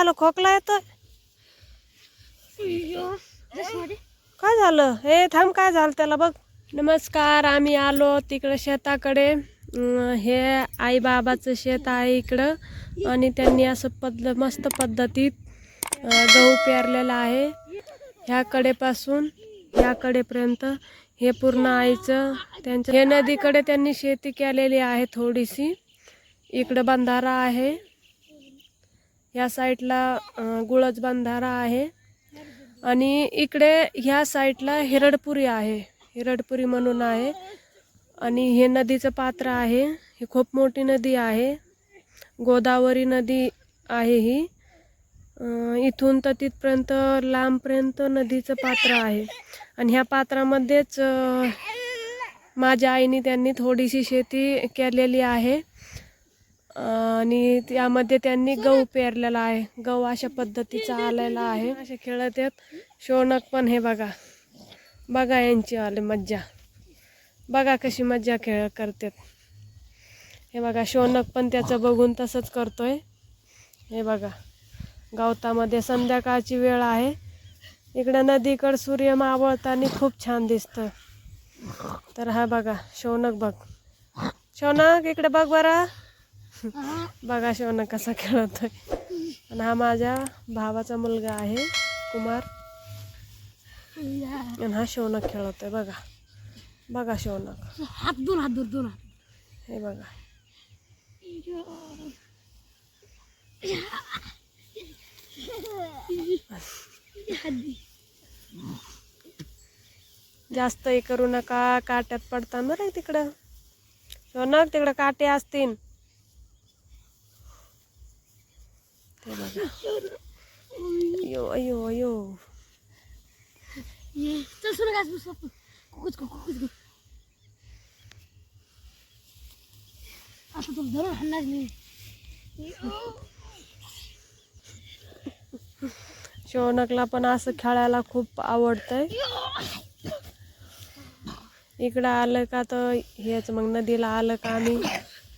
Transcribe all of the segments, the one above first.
झालं खोकला येतोय? काय झालं? हे थांब, काय झालं त्याला बघ. नमस्कार, आम्ही आलो तिकडं शेताकडे. हे आई बाबाचं शेत आहे इकडं आणि त्यांनी असं मस्त पद्धतीत गहू पेरलेला आहे. ह्याकडेपासून ह्याकडेपर्यंत हे पूर्ण आईचं त्यांच्या. हे नदीकडे त्यांनी शेती केलेली आहे थोडीशी. इकडं बंधारा आहे, या साईडला गुळच बंधारा आहे आणि इकडे ह्या साईडला हिरडपुरी आहे, हिरडपुरी म्हणून आहे. आणि हे नदीचं पात्र आहे. ही खूप मोठी नदी आहे, गोदावरी नदी आहे ही. इथून तर तिथपर्यंत लांबपर्यंत नदीचं पात्र आहे. आणि ह्या पात्रामध्येच माझ्या आईने त्यांनी थोडीशी शेती केलेली आहे आणि त्यामध्ये त्यांनी गहू पेरलेला आहे. गहू अशा पद्धतीचा आलेला आहे. असे खेळत आहेत. शौनक पण हे बघा, बघा यांची आले मज्जा, बघा कशी मज्जा खेळ करतात. हे बघा शौनक पण त्याचं बघून तसंच करतोय. हे बघा गवतामध्ये संध्याकाळची वेळ आहे. इकडं नदीकडं सूर्य मावळताना खूप छान दिसतं. तर हा बघा शौनक, बघ शौनक इकडे बघ बरं. बघा शौनक कसा खेळतोय. आणि हा माझ्या भावाचा मुलगा आहे कुमार, आणि हा शौनक खेळतोय. बघा बघा शौनक, हात दोन हे बघा. जास्त हे करू नका, काट्यात पडतात बरं तिकडं. शौनक तिकडं काटे असतील. ते बघा, अयो अयो अयो. शौनकला पण असं खेळायला खूप आवडतंय. इकडं आलं का तर हेच, मग नदीला आलं का आम्ही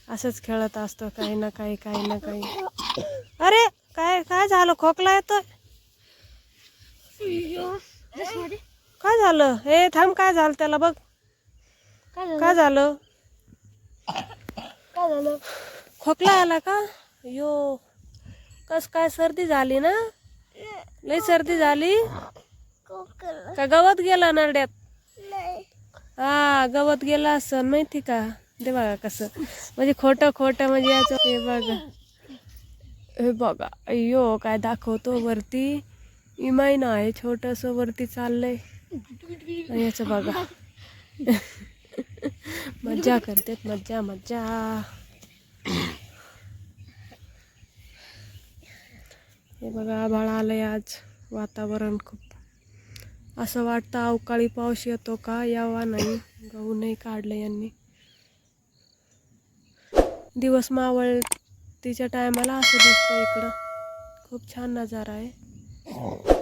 असंच खेळत असतो, काही ना काही काही ना काही. अरे काय काय झालं? खोकला येतोय? काय झालं? हे थांब, काय झालं त्याला बघ. काय झालं? काय झालं? खोकला आला का? यो कस काय, सर्दी झाली ना? लई सर्दी झाली का? गवत गेला नरड्यात? हा गवत गेला असं, माहिती का? ते बघा कसं म्हणजे खोटं खोटं म्हणजे याचं. हे बघा, हे बघा, अय्यो काय दाखवतो वरती. इमाईन आहे छोटस वरती चाललंय. याचं बघा मज्जा करतात, मज्जा मज्जा. हे बघा आभाळ आलंय आज, वातावरण खूप असं वाटतं अवकाळी पाऊस येतो का, यावा नाही. गहू नाही काढलं यांनी. दिवस मावळ तिच्या टायमाला असं दिसतं इकडं. खूप छान नजारा आहे.